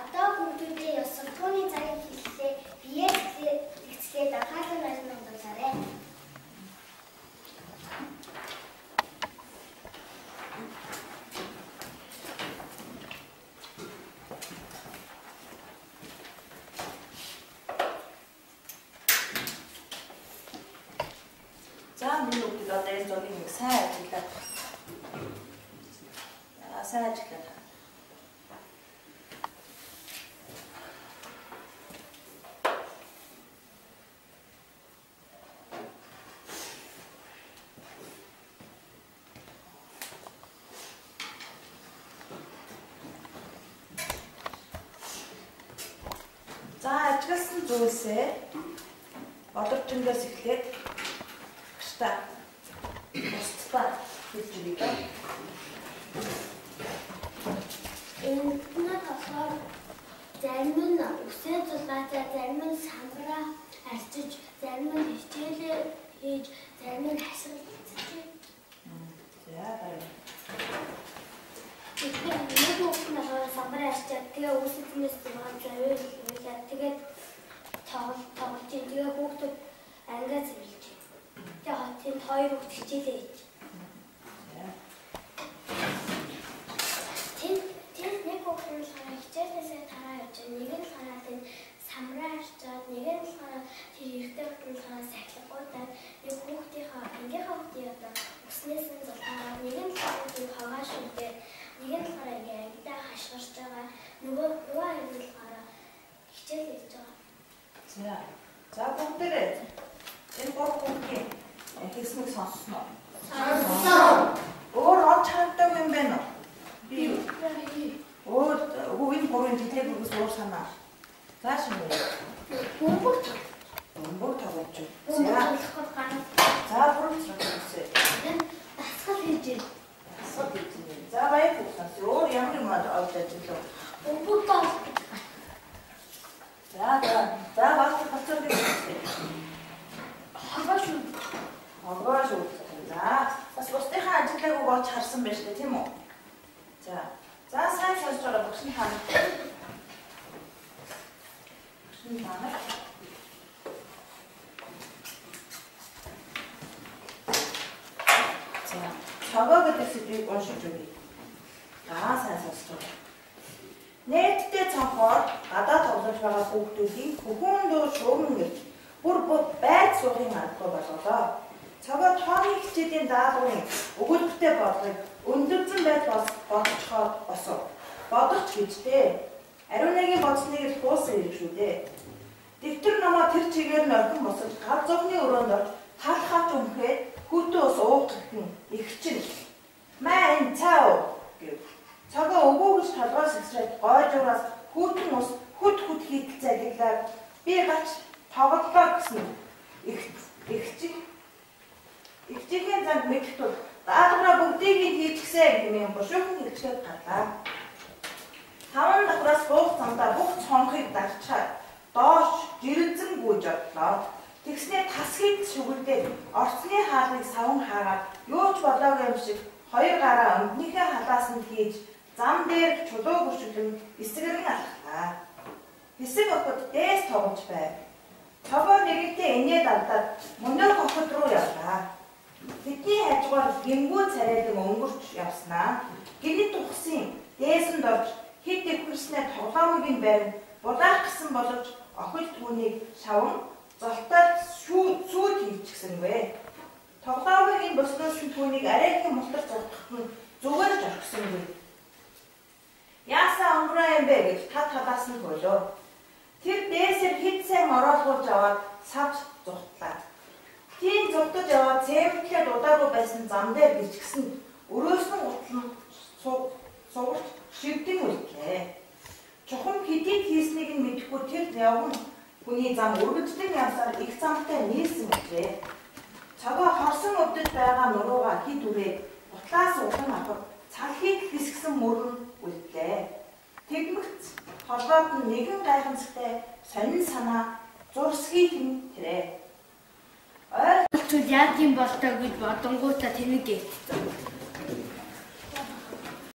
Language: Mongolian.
Одоо хүүхдүүдээ ёсол тооны цагийг хэллээ. Биеэ тэгцгээд анхаарал нь хандуулаарай. За миний хүүхдүүд одоо энэ зургийг нэг сайн ажиглаад. Сайн ажиглаад. За ажигласан зүйлсээ бодорчингоос эхлээд устдаа хийж өгье. Энд нь болохоор зарим нь үсээ зулгаатай, зарим нь самбараа арчиж, зарим нь хичээлээ хийж, зарим нь хашгирч байна. За баяр. Тэгэхээр нэг хүүхэд самбараа арчаад тэгээ үсэтнээс зургаад завьяа тэгээд тоглож тэгээ хүүхдүүд ангиа цэвэрлж байна. Тэгээ хотын хоёр хүүхд хичээлээ хийж. Тэнд нэг хүүхэд нь болохоор хичээлээсээ тараа явж байгаа. Нэг нь болохоор тэнд самбараа арчаад, нэг нь болохоор тэр эртний хүүхэд нь болохоор сахилгуудаад нэг хүүхдийнхаа ангийнхаа хүүхдийн одоо уснээс нь зулгаад, нэг нь болохоор хаваа шүлдээ, нэг нь болохоор ингээ ангидаа хашгирч байгаа. Нөгөө хоёр нь болохоор хичээл хийж байгаа. За бүгдээрээ энэ гурав хүүхдийн хийснийг сонссноо. Сонссон. Өөр олж харагдав юм байна уу? Би өөр энэ гурвын тэлэг бүгс өөр санаа. За шинэ. Бөмбөг тоглож байна. За бүрэн цогцолсоо. Дасгал хийж байна. Дасгал хийж байна. За баяр бүгс. Өөр ямар юм олж ажиллав? Бөмбөг тоглож. За бацар гэж. Хаваа шүү. За бас бусдынхаа ажиглаагүй болж харсан байж тээ тийм үү? За сайн сонсож байгаа бүгшний хаана. Бүгшний хаана. За цогоо гэдэг сэдвийг уншиж өгье. Сайн сонсож байгаа. Нээлттэй цонхоор гадаа тоглож байгаа хүүхдүүдийн бүхэн дөө шуурман гэж бүр байд суухын аргагүй болголоо. Цогоо тооны хичээлийн даалгаврын өгүүлбэртэй бодлогыг өндөржин байж бодцохоор босов. Бодогч гэжтэй. Ариун нэгийн бодсныг л хуусан хэрэг шүү дээ. Дэвтэр намаа тэр чигээр нь орхин босож гал зовны өрөөнд орж тал хавч өмхээд хүүтэн ус уугах гэн ихчин. Маа энэ цаа гэв. Цогоо өгөөгөж толгоос ихсрээд гойжуураас хүүтэн ус хүд хийтэл загиглаад би гач тоглолоо гэсэн ихчигийн зам мэдтүүд даалгавраа бүгдийг хийчихсэн гэмээр бушуухан хэлчгээд гарлаа. Таван давхраас буух замдаа бүх цонхыг дарчаад доош жирэлзэн гүйж одлоо. Тэгснээр тасхийг шүглдээд орцны хаалгыг савн хаагаад юу ч болоогүй юм шиг хоёр гараа өмднийхээ халаас нь хийж зам дээр чулуу бүршүүлэн эсгэрэн алхлаа. Хэсэг охид дээс тоглож байв. Цогоо нэгэнтээ инээд алдаад мөнөөх охид руу явлаа. Бидний хажуугаар гимгүү царайлан өнгөрч явснаа. Гинэт тухсын дээсэнд орж хэд дэвхэрснээ тоглоомыг барин булаах гэсэн боловч охид түүнийг шавн золтой сүйд хийчихсэнгүй. Тоглоомыг боснооч түүнийг арайхийн мултар зогтохт нь зүгээр ч орхисонгүй. Яасаа өнгөрөө юм бэ гэж талаас нь болоо. Тэр дээсээр хэд сайн ороолгуулж аваад савж зүхтлаа. Тийм зүхтаж яваад цэвэрлэхэд удаагүй байсан зам дээр гिचгсэн өрөөсөн гутлан сугарч шивдэн үлдлээ. Чухам хэдий хийснийг нь мэдэхгүй тэр явган хүний зам өргөжлөн явсаар их замтай нийлсэн гэжээ. Цогоо хорсон өвдөж байгаа нуруугаа хид үрээд гутлаас ухан авах цалхийг хэсгсэн мөрөн үлдлээ. Тэгмэгц толгойд нь нэгэн гайхамшигтай сонин санаа зурсхийг нь тэрэ. Ойлголцвол яад юм бол таа гэж бодонгуудаа тэнэг гээцсэн.